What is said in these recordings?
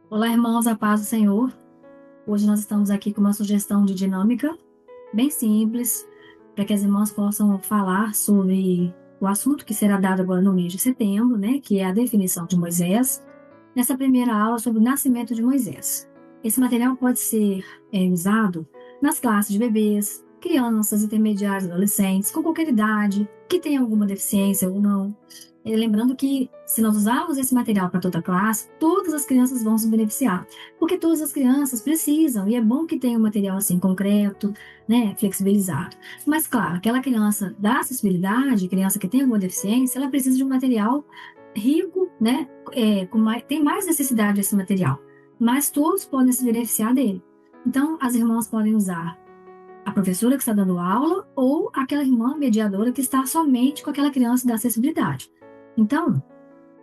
Olá, irmãos, a paz do Senhor. Hoje nós estamos aqui com uma sugestão de dinâmica bem simples, para que as irmãs possam falar sobre o assunto que será dado agora no mês de setembro, né, que é a definição de Moisés, nessa primeira aula sobre o nascimento de Moisés. Esse material pode ser usado nas classes de bebês, crianças, intermediários, adolescentes, com qualquer idade, que tenha alguma deficiência ou não. Lembrando que, se nós usarmos esse material para toda a classe, todas as crianças vão se beneficiar, porque todas as crianças precisam, e é bom que tenha um material assim concreto, né, flexibilizado. Mas, claro, aquela criança da acessibilidade, criança que tem alguma deficiência, ela precisa de um material rico, né, tem mais necessidade desse material, mas todos podem se beneficiar dele. Então, as irmãs podem usar a professora que está dando aula ou aquela irmã mediadora que está somente com aquela criança da acessibilidade. Então,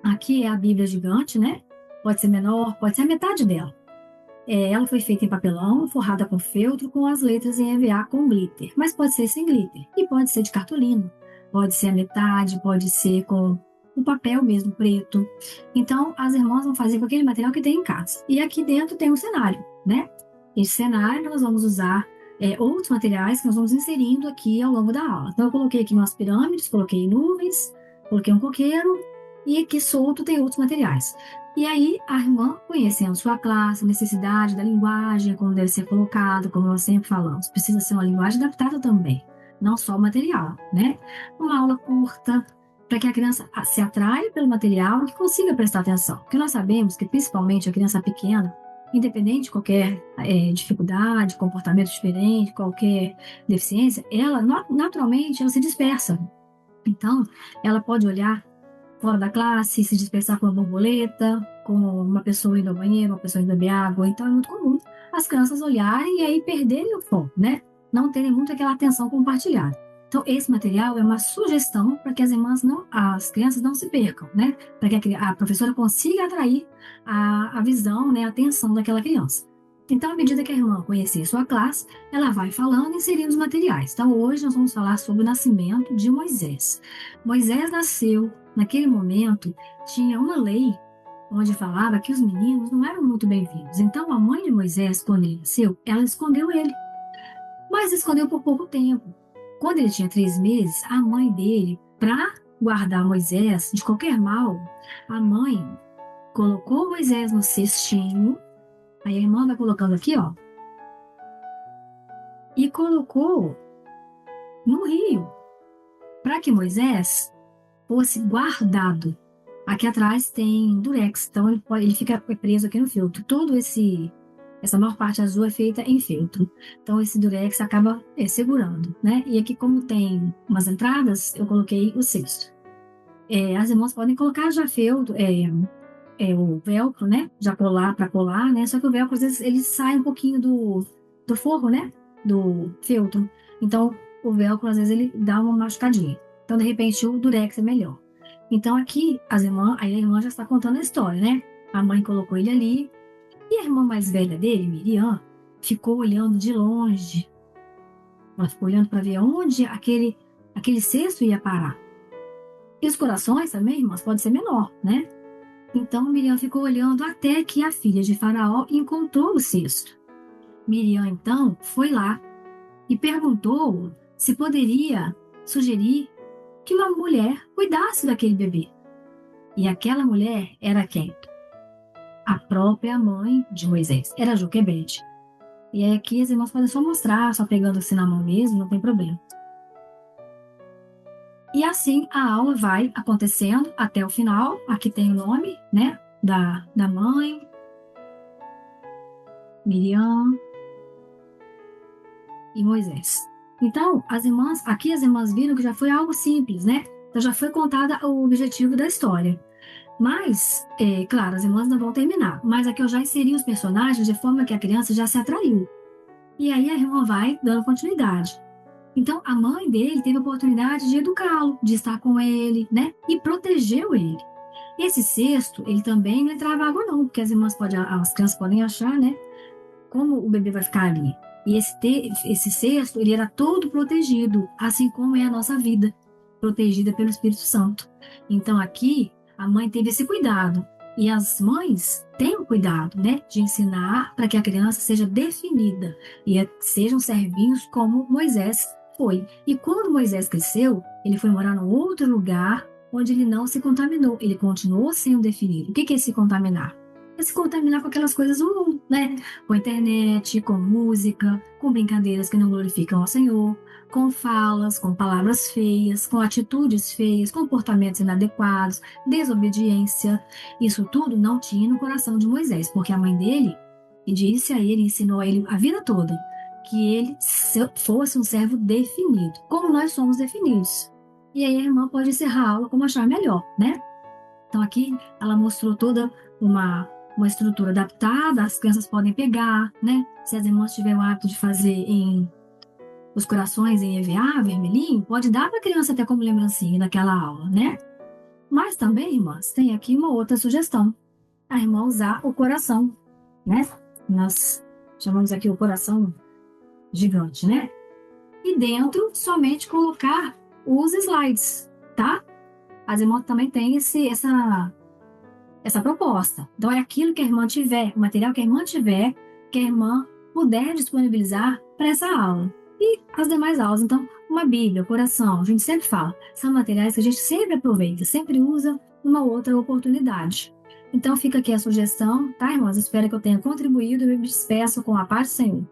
aqui é a Bíblia gigante, né? Pode ser menor, pode ser a metade dela. Ela foi feita em papelão, forrada com feltro, com as letras em EVA com glitter. Mas pode ser sem glitter. E pode ser de cartolina. Pode ser a metade, pode ser com o papel mesmo, preto. Então, as irmãs vão fazer com aquele material que tem em casa. E aqui dentro tem um cenário, né? Esse cenário nós vamos usar outros materiais que nós vamos inserindo aqui ao longo da aula. Então, eu coloquei aqui umas pirâmides, coloquei nuvens, coloquei um coqueiro e aqui solto tem outros materiais. E aí, a irmã, conhecendo sua classe, a necessidade da linguagem, como deve ser colocado, como nós sempre falamos, precisa ser uma linguagem adaptada também, não só o material, né? Uma aula curta, para que a criança se atraia pelo material e que consiga prestar atenção. Porque nós sabemos que, principalmente, a criança pequena, independente de qualquer dificuldade, comportamento diferente, qualquer deficiência, ela, naturalmente, ela se dispersa. Então, ela pode olhar fora da classe, se dispersar com uma borboleta, com uma pessoa indo ao banheiro, uma pessoa indo beber água. Então, é muito comum as crianças olharem e aí perderem o foco, né? Não terem muito aquela atenção compartilhada. Então, esse material é uma sugestão para que as crianças não se percam, né? Para que a professora consiga atrair a visão, né, a atenção daquela criança. Então, à medida que a irmã conhecer sua classe, ela vai falando e inserindo os materiais. Então, hoje nós vamos falar sobre o nascimento de Moisés. Moisés nasceu, naquele momento, tinha uma lei onde falava que os meninos não eram muito bem-vindos. Então, a mãe de Moisés, quando ele nasceu, ela escondeu ele. Mas escondeu por pouco tempo. Quando ele tinha 3 meses, a mãe dele, para guardar Moisés de qualquer mal, a mãe colocou Moisés no cestinho. Aí a irmã vai colocando aqui, ó. E colocou no rio, para que Moisés fosse guardado. Aqui atrás tem durex, então ele fica preso aqui no filtro. Essa maior parte azul é feita em feltro. Então, esse durex acaba segurando, né? E aqui, como tem umas entradas, eu coloquei o cesto. As irmãs podem colocar já feltro, o velcro, né? Já colar para colar, né? Só que o velcro, às vezes, ele sai um pouquinho do forro, né? Do feltro. Então, o velcro, às vezes, ele dá uma machucadinha. Então, de repente, o durex é melhor. Então, aqui, aí a irmã já está contando a história, né? A mãe colocou ele ali. E a irmã mais velha dele, Miriam, ficou olhando de longe. Ela ficou olhando para ver onde aquele cesto ia parar. E os corações também, irmãs, pode ser menor, né? Então, Miriam ficou olhando até que a filha de Faraó encontrou o cesto. Miriam, então, foi lá e perguntou se poderia sugerir que uma mulher cuidasse daquele bebê. E aquela mulher era quem? A própria mãe de Moisés, era Joquebede. E aqui as irmãs podem só mostrar, só pegando assim na mão mesmo, não tem problema. E assim a aula vai acontecendo até o final. Aqui tem o nome, né, da mãe, Miriam e Moisés. Então, as irmãs viram que já foi algo simples, né? Então já foi contada o objetivo da história. Mas, claro, as irmãs não vão terminar. Mas aqui eu já inseri os personagens de forma que a criança já se atraiu. E aí a irmã vai dando continuidade. Então, a mãe dele teve a oportunidade de educá-lo, de estar com ele, né? E protegeu ele. Esse cesto, ele também não entrava água não, porque as crianças podem achar, né? Como o bebê vai ficar ali. E esse cesto, ele era todo protegido, assim como é a nossa vida, protegida pelo Espírito Santo. Então, aqui, a mãe teve esse cuidado. E as mães têm o cuidado, né, de ensinar para que a criança seja definida e sejam servinhos como Moisés foi. E quando Moisés cresceu, ele foi morar num outro lugar onde ele não se contaminou. Ele continuou sendo definido. O que é se contaminar? É se contaminar com aquelas coisas do mundo, né? Com a internet, com música, com brincadeiras que não glorificam ao Senhor, com falas, com palavras feias, com atitudes feias, comportamentos inadequados, desobediência. Isso tudo não tinha no coração de Moisés, porque a mãe dele disse a ele, ensinou a ele a vida toda, que ele fosse um servo definido, como nós somos definidos. E aí a irmã pode encerrar a aula como achar melhor, né? Então aqui ela mostrou toda uma estrutura adaptada, as crianças podem pegar, né? Se as irmãs tiverem o hábito de fazer em os corações em EVA, vermelhinho, pode dar para a criança até como lembrancinha daquela aula, né? Mas também, irmãs, tem aqui uma outra sugestão. A irmã usar o coração, né? Nós chamamos aqui o coração gigante, né? E dentro, somente colocar os slides, tá? As irmãs também têm essa proposta. Então, é aquilo que a irmã tiver, o material que a irmã tiver, que a irmã puder disponibilizar para essa aula. E as demais aulas, então, uma Bíblia, coração, a gente sempre fala, são materiais que a gente sempre aproveita, sempre usa uma outra oportunidade. Então, fica aqui a sugestão, tá, irmãs? Espero que eu tenha contribuído e me despeço com a paz do Senhor.